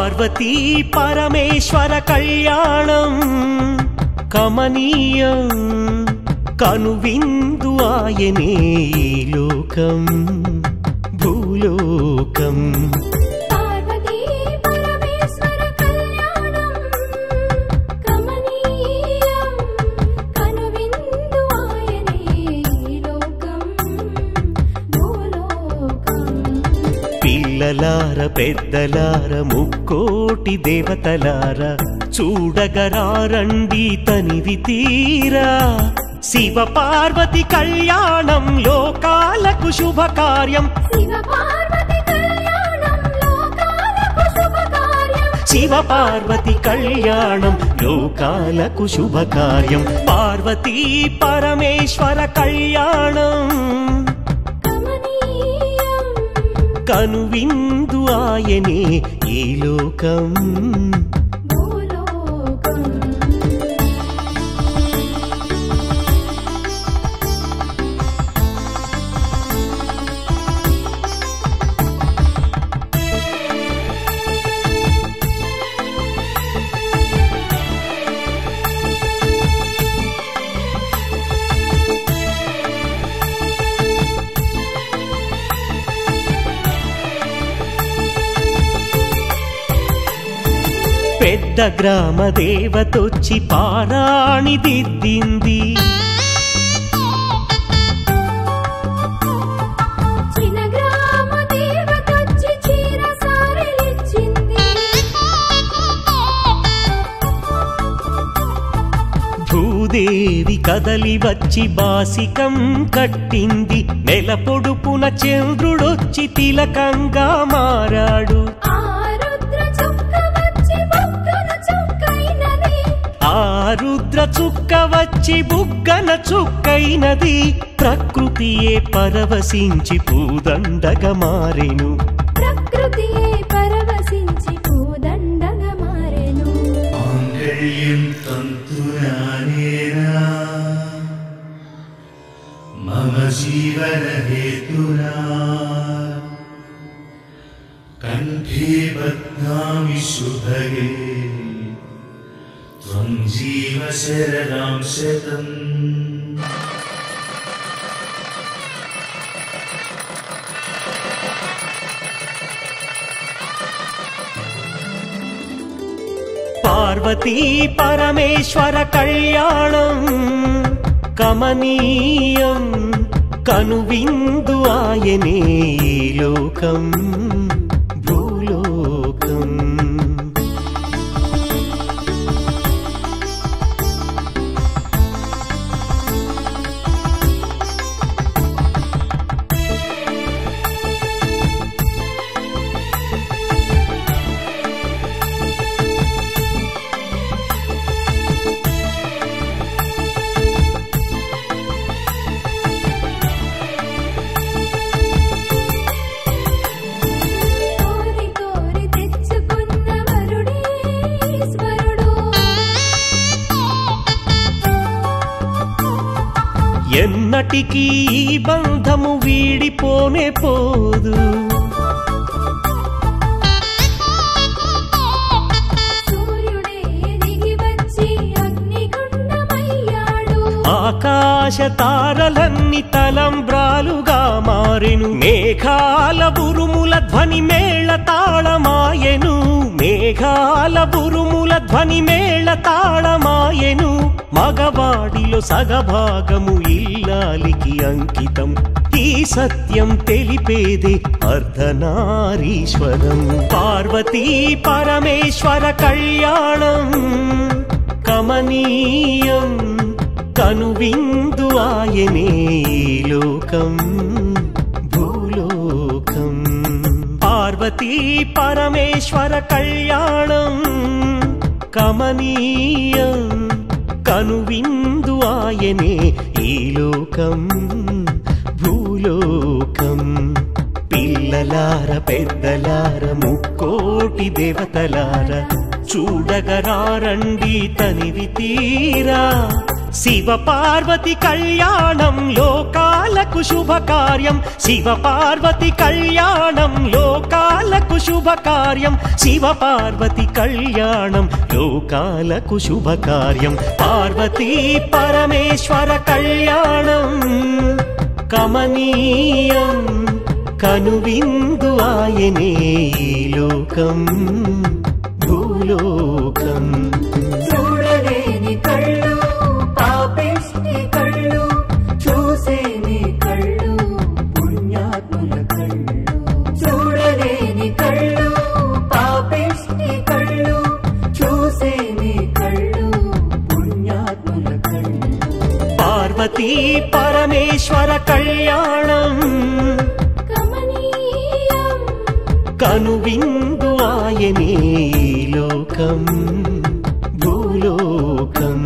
పార్వతీ పరమేశ్వర కళ్యాణం కమనీయం కనువిందు ఆయనే లోకం భూలోకం పిల్లలార పెద్దలార ముక్కోటి దేవతలార చూడగరారండి తనివి తీరా శివ పార్వతి కళ్యాణం లోకాలకు శుభకార్యం శివ పార్వతి కళ్యాణం లోకాలకు శుభకార్యం పార్వతీ పరమేశ్వర కళ్యాణం కనువిందు ఆయనే ఈ లోకం పెద్ద గ్రామ దేవతొచ్చి పారాణి దిద్దింది చిన్న గ్రామ దేవతొచ్చి చీర సారెలిచ్చింది భూదేవి కదలి వచ్చి బాసికం కట్టింది నెల పొడుపున చంద్రుడొచ్చి తిలకంగా మారాడు ఆ రుద్ర చుక్క వచ్చి బుగ్గన చుక్కైనది ప్రకృతియే పరవశించి పూదండగా మారెను ప్రకృతియే పరవశించి పూదండగా మారెను మాంగళ్యం తంతునానేనా మమ జీవన హేతునా కంఠే బధ్నామి శుభగే త్వం జీవ శరదాం శతం పార్వతీ పరమేశ్వర కళ్యాణం కమనీయం కనువిందు ఆయనే లోకం భూలోకం ఎన్నటికీ ఈ బంధము వీడిపోనే పోదు సూర్యుడే దిగి వచ్చి అగ్నిగుండమయ్యాడు ఆకాశ తారలన్నీ తలంబ్రాలుగా మారెను మేఘాల బురుముల ధ్వని మేళ తాళమాయెను మేఘాల బురుముల ధ్వని మేళ తాళమాయెను మగవాడిలో సగభాగము ఇల్లాలికి అంకితం ఈ సత్యం తెలిపేదే అర్ధనారీశ్వరం పార్వతీ పరమేశ్వర కళ్యాణం కమనీయం కనువిందు ఆయనే లోకం భూలోకం పార్వతీ పరమేశ్వర కళ్యాణం కమనీయం కనువిందు ఆయనే ఈ లోకం భూలోకం పిల్లలార పెద్దలార ముక్కోటి దేవతలార చూడగరారండి తనివి తీరా శివ పార్వతి కళ్యాణం లోకాలకు శుభకార్యం శివ పార్వతి కళ్యాణం లోకాలకు శుభకార్యం శివ పార్వతి కళ్యాణం లోకాలకు శుభకార్యం పార్వతీ పరమేశ్వర కళ్యాణం కమనీయం కనువిందు ఆయనే ఈ లోకం భూలోకం చూడలేని కళ్ళు పాపిష్టి కళ్ళు చూసేని కళ్ళు పుణ్యాత్ముల కళ్ళు చూడలేని కళ్ళు పాపిష్టి కళ్ళు చూసేని కళ్ళు పుణ్యాత్ముల కళ్ళు పార్వతీ పరమేశ్వర కళ్యాణం కమనీయం కనువిందు ఆయనే ఈ లోకం భూలోకం